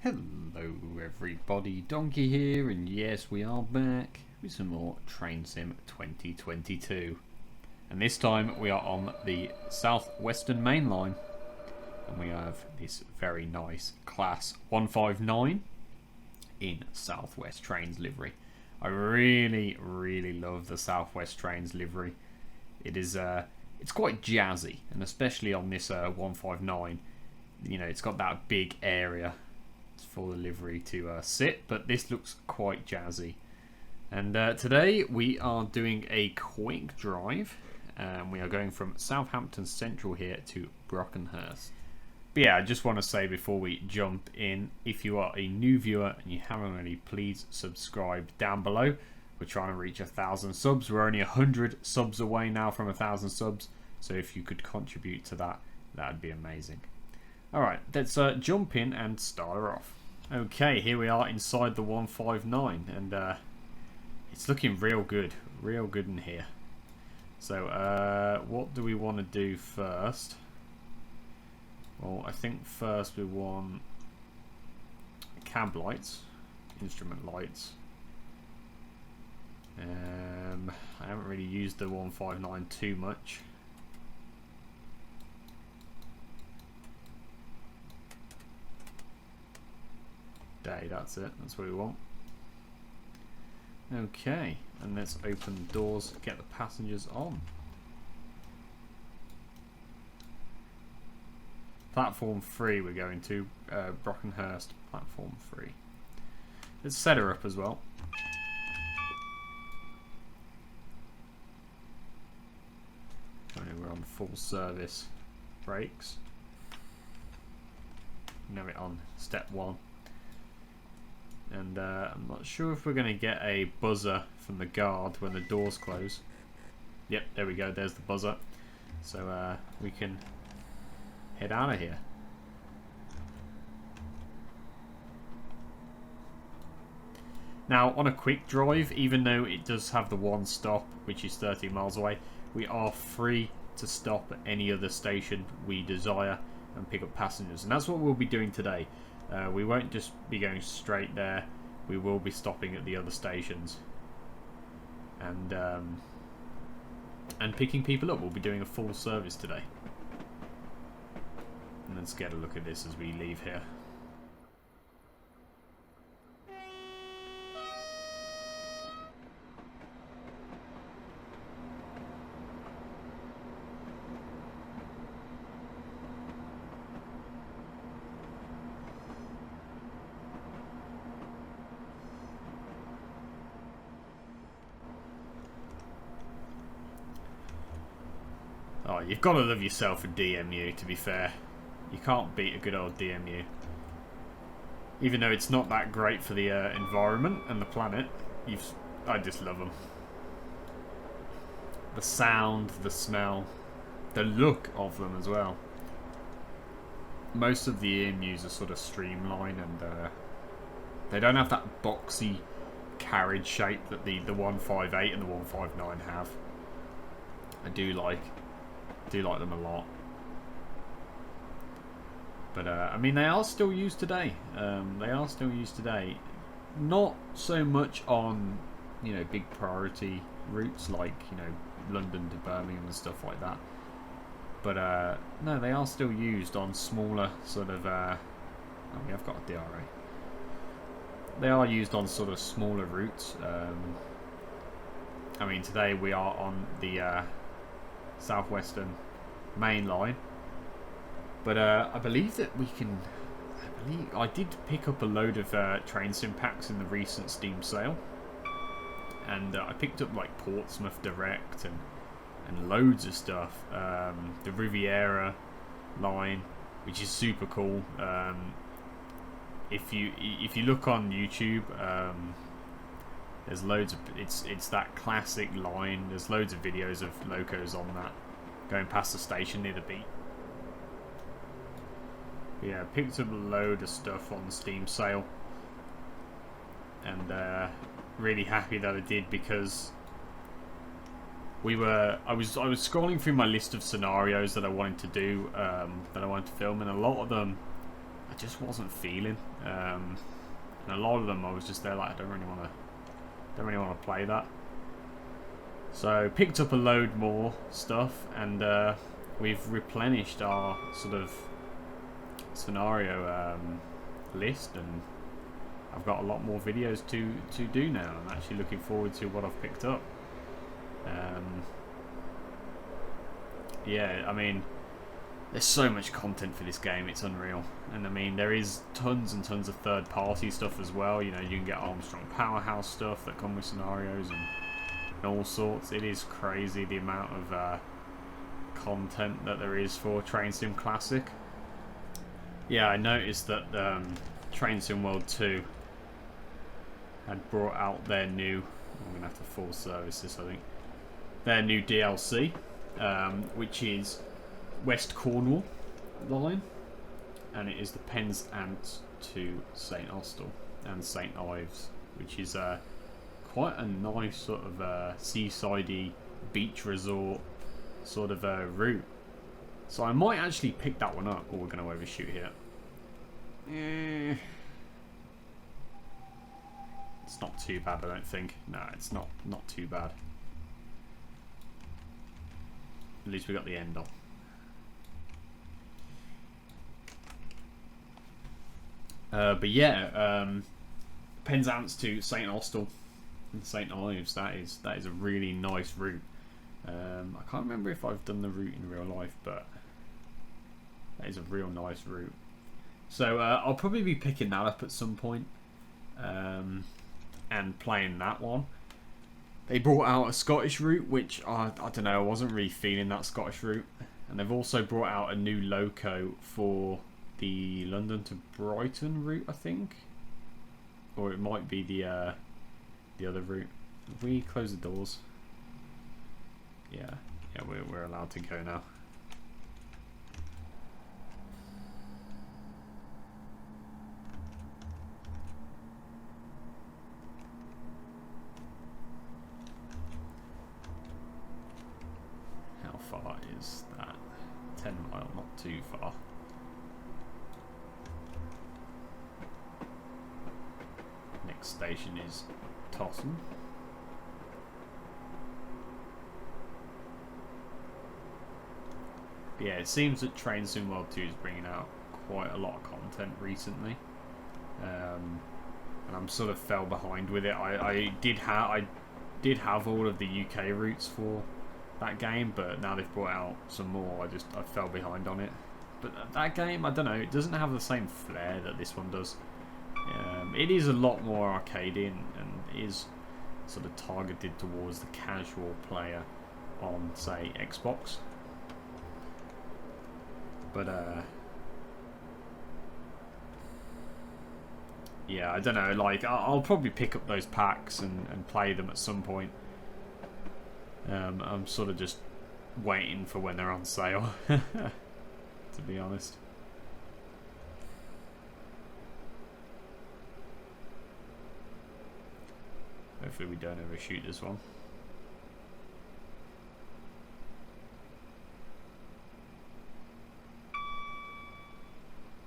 Hello everybody, Donkey here, and yes, we are back with some more Train Sim 2022. And this time we are on the southwestern main line, and we have this very nice Class 159 in Southwest Trains livery. I really love the Southwest Trains livery. It's quite jazzy, and especially on this 159, you know, it's got that big area for the livery to sit, but this looks quite jazzy. And today we are doing a quick drive. We are going from Southampton Central here to Brockenhurst. But yeah, I just want to say before we jump in, if you are a new viewer and you haven't already, please subscribe down below. We're trying to reach 1,000 subs. We're only 100 subs away now from 1,000 subs, so if you could contribute to that, that'd be amazing. Alright, let's jump in and start her off. Okay, here we are inside the 159, and it's looking real good in here. So what do we want to do first? Well, I think first we want cab lights, instrument lights. I haven't really used the 159 too much. That's it, that's what we want. Okay, and let's open the doors, get the passengers on. Platform 3 we're going to, Brockenhurst, platform 3. Let's set her up as well. We're on full service brakes. Now we're on step 1. And I'm not sure if we're going to get a buzzer from the guard when the doors close. Yep, there we go, there's the buzzer. So we can head out of here. Now, on a quick drive, even though it does have the one stop, which is 30 miles away, we are free to stop at any other station we desire and pick up passengers. And that's what we'll be doing today. We won't just be going straight there. We will be stopping at the other stations and picking people up. We'll be doing a full service today. And let's get a look at this as we leave here. Oh, you've got to love yourself a DMU, to be fair. You can't beat a good old DMU. Even though it's not that great for the environment and the planet, I just love them. The sound, the smell, the look of them as well. Most of the EMUs are sort of streamlined, and they don't have that boxy carriage shape that the 158 and the 159 have. I do like them a lot, but I mean, they are still used today. Not so much on, you know, big priority routes like, you know, London to Birmingham and stuff like that, but no, they are still used on smaller sort of oh, we have got a DRA. They are used on sort of smaller routes. I mean, today we are on the southwestern main line, but I believe that we can. I did pick up a load of train sim packs in the recent Steam sale, and I picked up like Portsmouth Direct and loads of stuff. The Riviera line, which is super cool. If you look on YouTube, there's loads of it's that classic line. There's loads of videos of locos on that going past the station near the beach. Yeah, picked up a load of stuff on the Steam sale, and really happy that I did, because I was scrolling through my list of scenarios that I wanted to do, that I wanted to film, and a lot of them are just wasn't feeling. And a lot of them I was just there like I don't really want to play that. So picked up a load more stuff, and we've replenished our sort of scenario list, and I've got a lot more videos to do now. I'm actually looking forward to what I've picked up. Yeah, I mean, there's so much content for this game, it's unreal. And I mean, there is tons and tons of third-party stuff as well. You know, you can get Armstrong Powerhouse stuff that come with scenarios and all sorts. It is crazy the amount of content that there is for Train Sim Classic. Yeah, I noticed that Train Sim World 2 had brought out their new, I'm going to have to full service this I think, their new DLC, which is West Cornwall line, and it is the Penzance to St Austell and St Ives, which is quite a nice sort of seasidey beach resort sort of route. So I might actually pick that one up. Oh, we're going to overshoot here. It's not too bad, I don't think. No, it's not too bad. At least we got the end on. But yeah, Penzance to St Austell and St Ives. That is a really nice route. I can't remember if I've done the route in real life, but that is a real nice route. So I'll probably be picking that up at some point, and playing that one. They brought out a Scottish route, which I don't know, I wasn't really feeling that Scottish route. And they've also brought out a new loco for the London to Brighton route, I think, or it might be the other route. Have we closed the doors? Yeah, we're allowed to go now. How far is that? 10 mile, not too far. Next station is Tossen. Yeah, it seems that Train Sim World 2 is bringing out quite a lot of content recently, and I'm sort of fell behind with it. I did have all of the UK routes for that game, but now they've brought out some more. I fell behind on it. But that game, I don't know, it doesn't have the same flair that this one does. It is a lot more arcadey and is sort of targeted towards the casual player on, say, Xbox. But yeah, I don't know, like I'll probably pick up those packs and play them at some point. I'm sort of just waiting for when they're on sale, to be honest. Hopefully we don't overshoot this one.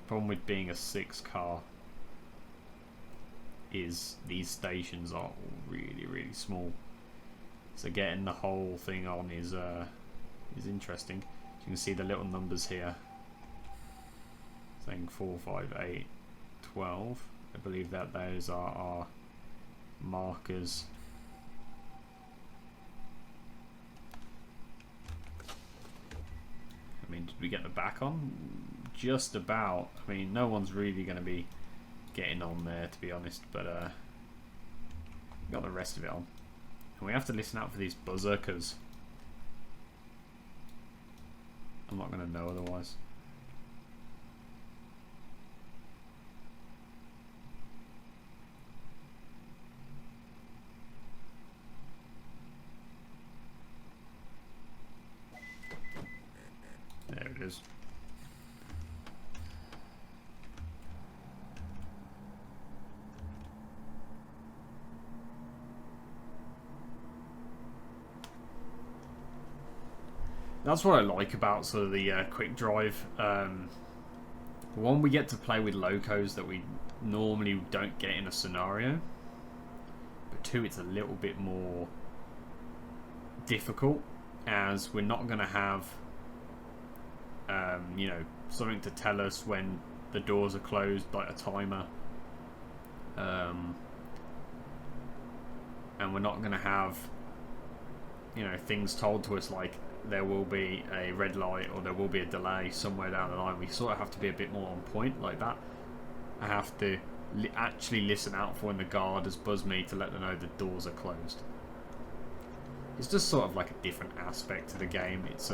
Problem with being a 6 car is these stations are really small, so getting the whole thing on is interesting. You can see the little numbers here saying 4, 5, 8, 12. I believe that those are our markers. I mean, did we get the back on? Just about. I mean, no one's really going to be getting on there, to be honest, but got the rest of it on. And we have to listen out for these buzzer, because I'm not going to know otherwise. There it is. That's what I like about sort of the quick drive one, we get to play with locos that we normally don't get in a scenario. But two, it's a little bit more difficult, as we're not going to have, you know, something to tell us when the doors are closed, like a timer. And we're not going to have, you know, things told to us like there will be a red light or there will be a delay somewhere down the line. We sort of have to be a bit more on point like that. I have to actually listen out for when the guard has buzzed me to let them know the doors are closed. It's just sort of like a different aspect to the game. It's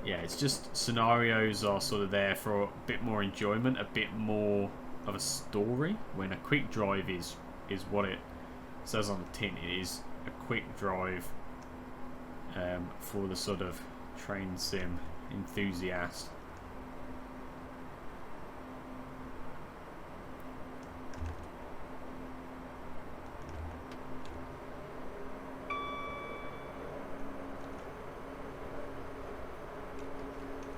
yeah, it's just scenarios are sort of there for a bit more enjoyment, a bit more of a story, when a quick drive is what it says on the tin. It is a quick drive for the sort of train sim enthusiast.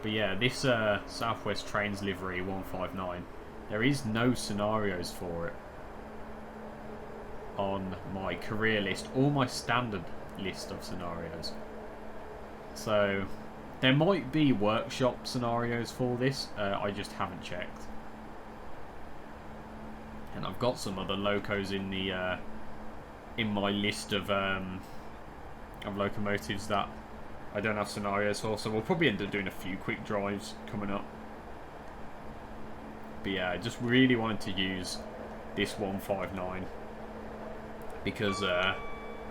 But yeah, this Southwest Trains Livery 159, there is no scenarios for it on my career list or my standard list of scenarios. So there might be workshop scenarios for this, I just haven't checked. And I've got some other locos in the in my list of locomotives that I don't have scenarios for, so we'll probably end up doing a few quick drives coming up. But yeah, I just really wanted to use this 159 because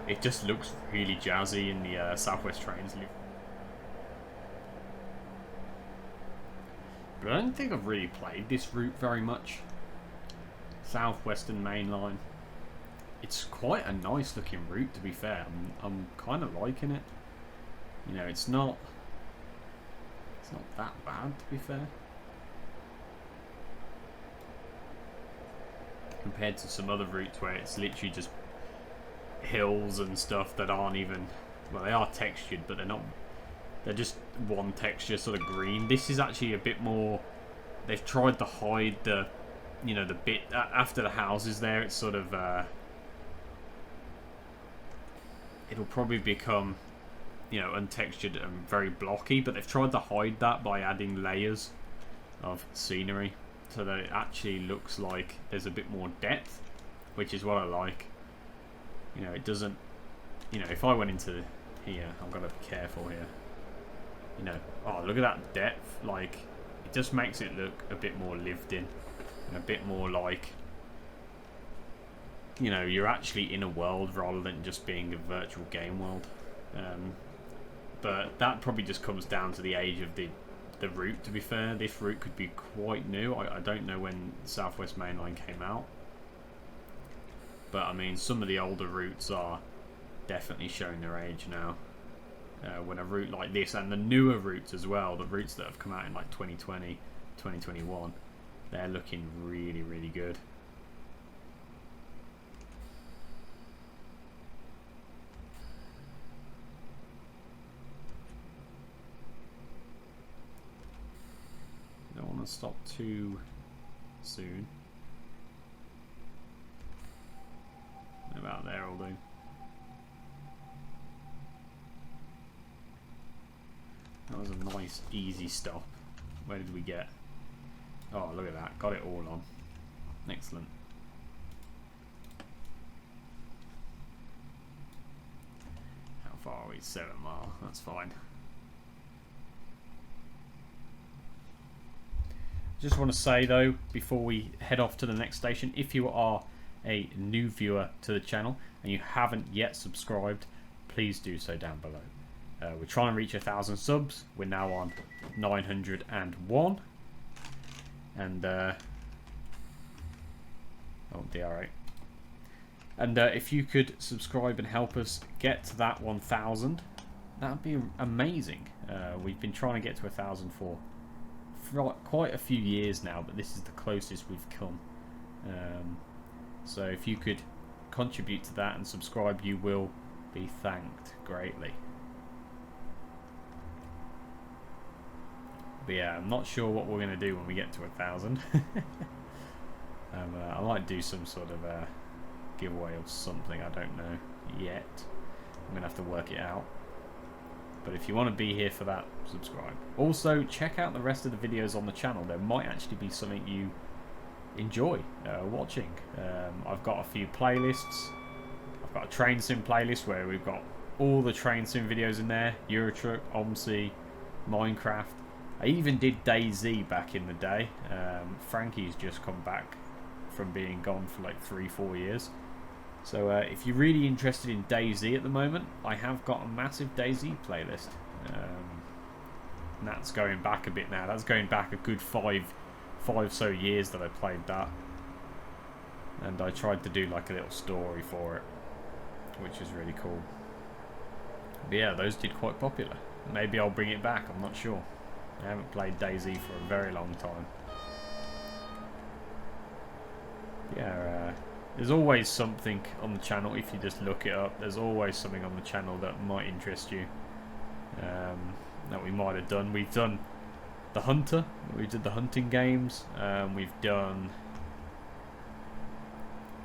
it just looks really jazzy in the Southwest Trains. But I don't think I've really played this route very much. Southwestern Main Line. It's quite a nice looking route, to be fair. I'm kind of liking it. You know, it's not that bad, to be fair, compared to some other routes where it's literally just hills and stuff that aren't even, well, they are textured, but they're just one texture, sort of green. This is actually a bit more, they've tried to hide the, you know, the bit after the houses there. It's sort of it'll probably become, you know, untextured and very blocky, but they've tried to hide that by adding layers of scenery so that it actually looks like there's a bit more depth, which is what I like. You know, it doesn't, you know, if I went into here, I've got to be careful here, you know, oh, look at that depth. Like, it just makes it look a bit more lived in and a bit more like, you know, you're actually in a world rather than just being a virtual game world. But that probably just comes down to the age of the route, to be fair. This route could be quite new. I don't know when Southwest Main Line came out. But, I mean, some of the older routes are definitely showing their age now. When a route like this, and the newer routes as well, the routes that have come out in like 2020, 2021, they're looking really, really good. Don't want to stop too soon. About there will do. That was a nice easy stop. Where did we get? Oh, look at that. Got it all on. Excellent. How far are we? 7 miles. That's fine. Just want to say though, before we head off to the next station, if you are a new viewer to the channel and you haven't yet subscribed, please do so down below. We're trying to reach 1,000 subs. We're now on 901, and oh, DR8. And if you could subscribe and help us get to that 1,000, that'd be amazing. We've been trying to get to 1,000 for quite a few years now, but this is the closest we've come. So if you could contribute to that and subscribe, you will be thanked greatly. But yeah, I'm not sure what we're going to do when we get to 1,000. I might do some sort of giveaway or something, I don't know yet. I'm going to have to work it out. But if you want to be here for that, subscribe. Also, check out the rest of the videos on the channel. There might actually be something you enjoy watching. I've got a few playlists. I've got a train sim playlist where we've got all the train sim videos in there. Euro Truck, OMSI, Minecraft. I even did DayZ back in the day. Frankie's just come back from being gone for like 3-4 years. So if you're really interested in DayZ at the moment, I have got a massive DayZ playlist. And that's going back a bit now. That's going back a good five so years that I played that. And I tried to do like a little story for it, which is really cool. But yeah, those did quite popular. Maybe I'll bring it back, I'm not sure. I haven't played DayZ for a very long time. Yeah, there's always something on the channel if you just look it up. There's always something on the channel that might interest you. That we might have done. We've done the Hunter. We did the hunting games. We've done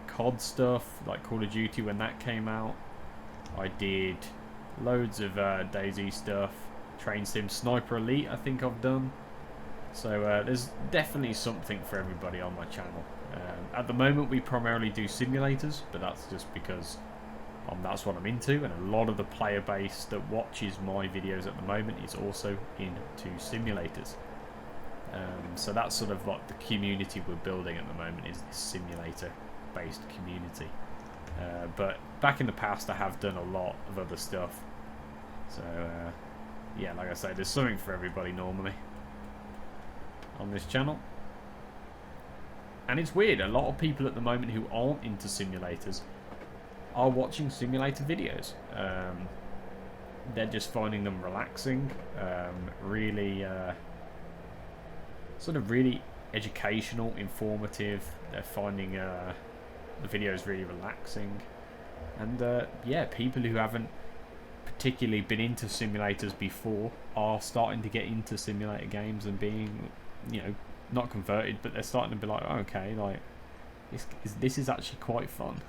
COD stuff, like Call of Duty when that came out. I did loads of DayZ stuff. Train Sim Sniper Elite I think I've done. So there's definitely something for everybody on my channel. At the moment we primarily do simulators, but that's just because that's what I'm into, and a lot of the player base that watches my videos at the moment is also into simulators. So that's sort of like the community we're building at the moment, is this simulator based community. But back in the past I have done a lot of other stuff. So yeah, like I say, there's something for everybody normally on this channel. And it's weird, a lot of people at the moment who aren't into simulators are watching simulator videos. They're just finding them relaxing, really sort of really educational, informative. They're finding the videos really relaxing. And yeah, people who haven't particularly been into simulators before are starting to get into simulator games and being, you know, not converted, but they're starting to be like, oh, okay, like this is actually quite fun.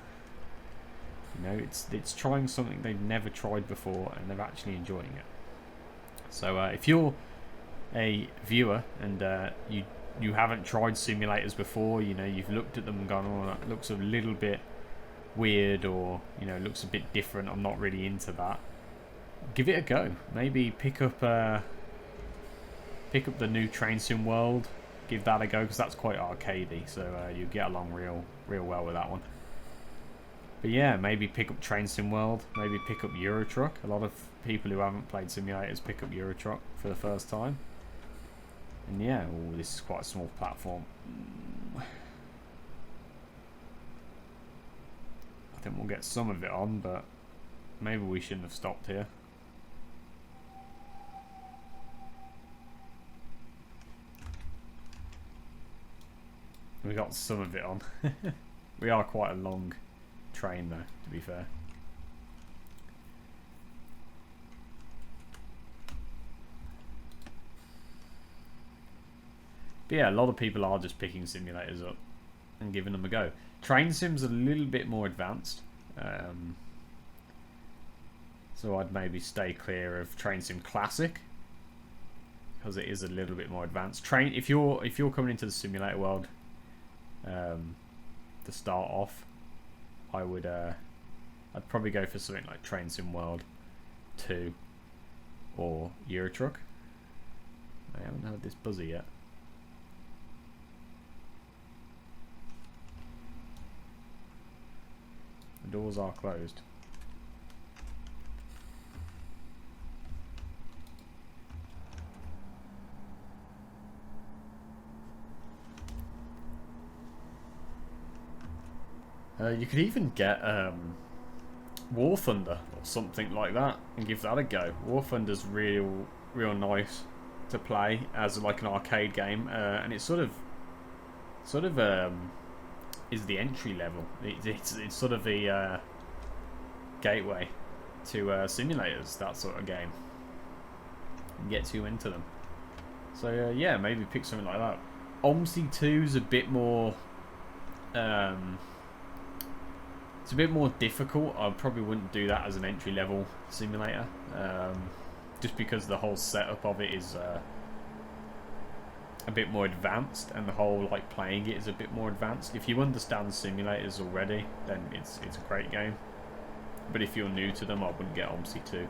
You know, it's trying something they've never tried before, and they're actually enjoying it. So if you're a viewer and you haven't tried simulators before, you know, you've looked at them and gone, oh, that looks a little bit weird, or, you know, looks a bit different, I'm not really into that, give it a go. Maybe pick up the new Train Sim World, give that a go, because that's quite arcadey, so you get along real well with that one. But yeah, maybe pick up Train Sim World, maybe pick up Euro Truck. A lot of people who haven't played simulators pick up Euro Truck for the first time. And yeah, ooh, this is quite a small platform. I think we'll get some of it on, but maybe we shouldn't have stopped here. We got some of it on. We are quite a long train though, to be fair. But yeah, a lot of people are just picking simulators up and giving them a go. Train Sim's a little bit more advanced, so I'd maybe stay clear of Train Sim Classic, because it is a little bit more advanced. If you're coming into the simulator world to start off, I'd probably go for something like Train Sim World 2 or Euro Truck. I haven't heard this buzzer yet. The doors are closed. You could even get War Thunder or something like that and give that a go. War Thunder's real nice to play as like an arcade game, and it's sort of is the entry level. It's sort of the gateway to simulators, that sort of game. You can get too into them. So yeah, maybe pick something like that. OMSI 2 is a bit more. It's a bit more difficult. I probably wouldn't do that as an entry level simulator, just because the whole setup of it is a bit more advanced, and the whole like playing it is a bit more advanced. If you understand simulators already, then it's a great game. But if you're new to them, I wouldn't get OMSI 2.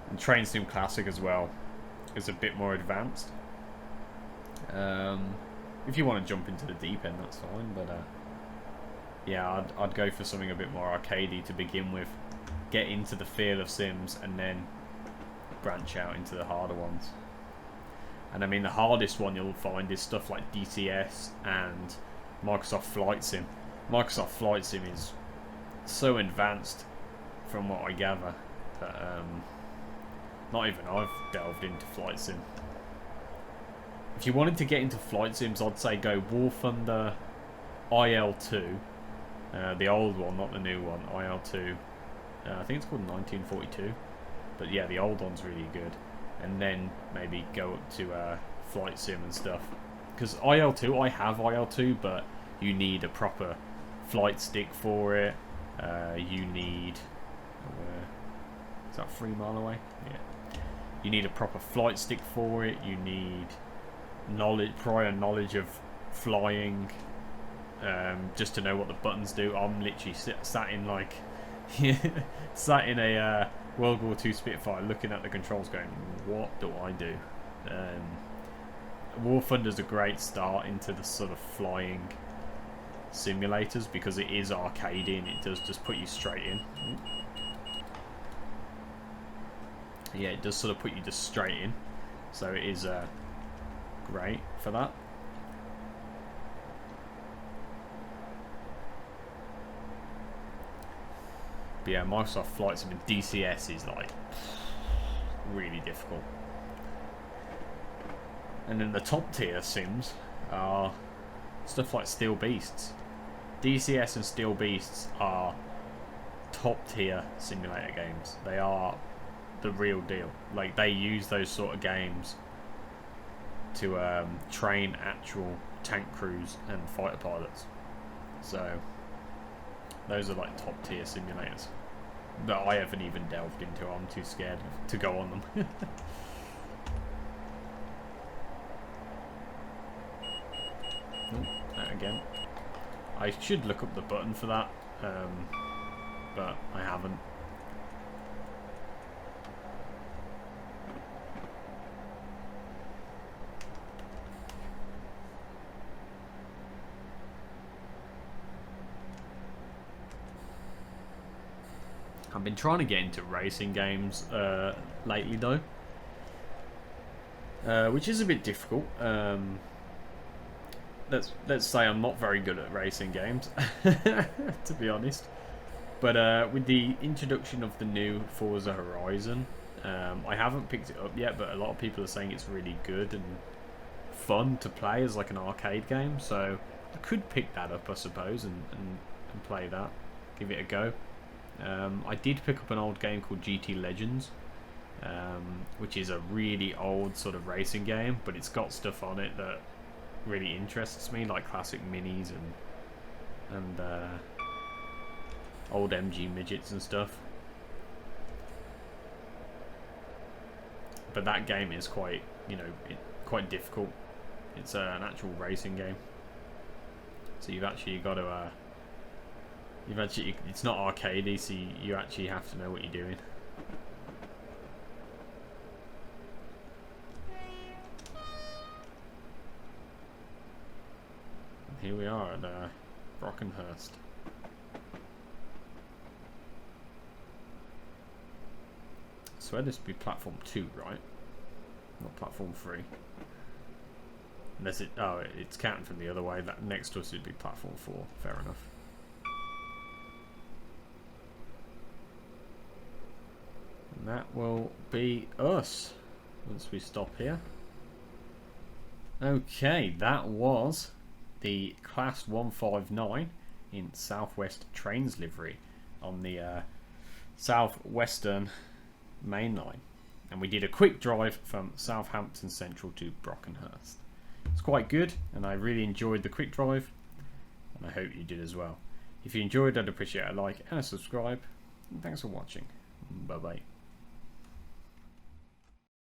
And Train Sim Classic as well is a bit more advanced. If you want to jump into the deep end, that's fine. But yeah, I'd go for something a bit more arcadey to begin with, get into the feel of Sims, and then branch out into the harder ones. And I mean, the hardest one you'll find is stuff like DCS and Microsoft Flight Sim. Microsoft Flight Sim is so advanced, from what I gather, that not even I've delved into Flight Sim. If you wanted to get into Flight Sims, I'd say go War Thunder, IL2, the old one, not the new one, IL2. I think it's called 1942, but yeah, the old one's really good. And then maybe go up to Flight Sim and stuff. Because IL2, I have IL2, but you need a proper flight stick for it. You need... is that 3 mile away? Yeah. You need a proper flight stick for it. You need prior knowledge of flying, just to know what the buttons do. I'm literally sat in like... sat in a... World War II Spitfire, looking at the controls going, what do I do? War Thunder's a great start into the sort of flying simulators, because it is arcadey and it does just put you straight in. Yeah, it does sort of put you just straight in, so it is great for that. But yeah, Microsoft Flight Sim and DCS is like really difficult. And then the top tier sims are stuff like Steel Beasts. DCS and Steel Beasts are top tier simulator games. They are the real deal. Like, they use those sort of games to train actual tank crews and fighter pilots. So those are like top tier simulators that I haven't even delved into. I'm too scared to go on them. That again. I should look up the button for that, but I haven't. I've been trying to get into racing games lately though, which is a bit difficult. Let's say I'm not very good at racing games, to be honest. But with the introduction of the new Forza Horizon, I haven't picked it up yet, but a lot of people are saying it's really good and fun to play as like an arcade game. So I could pick that up, I suppose, and play that, give it a go. I did pick up an old game called GT Legends, which is a really old sort of racing game, but it's got stuff on it that really interests me, like classic minis and old MG midgets and stuff. But that game is quite, quite difficult. It's an actual racing game, so you've actually got to it's not arcadey, so you actually have to know what you're doing. And here we are at Brockenhurst. I swear this would be platform 2, right? Not platform 3. Unless it's counting from the other way. That next to us would be platform 4. Fair enough. And that will be us once we stop here. Okay, that was the Class 159 in Southwest Trains livery on the Southwestern main line. And we did a quick drive from Southampton Central to Brockenhurst. It's quite good, and I really enjoyed the quick drive, and I hope you did as well. If you enjoyed, I'd appreciate a like and a subscribe. And thanks for watching. Bye bye.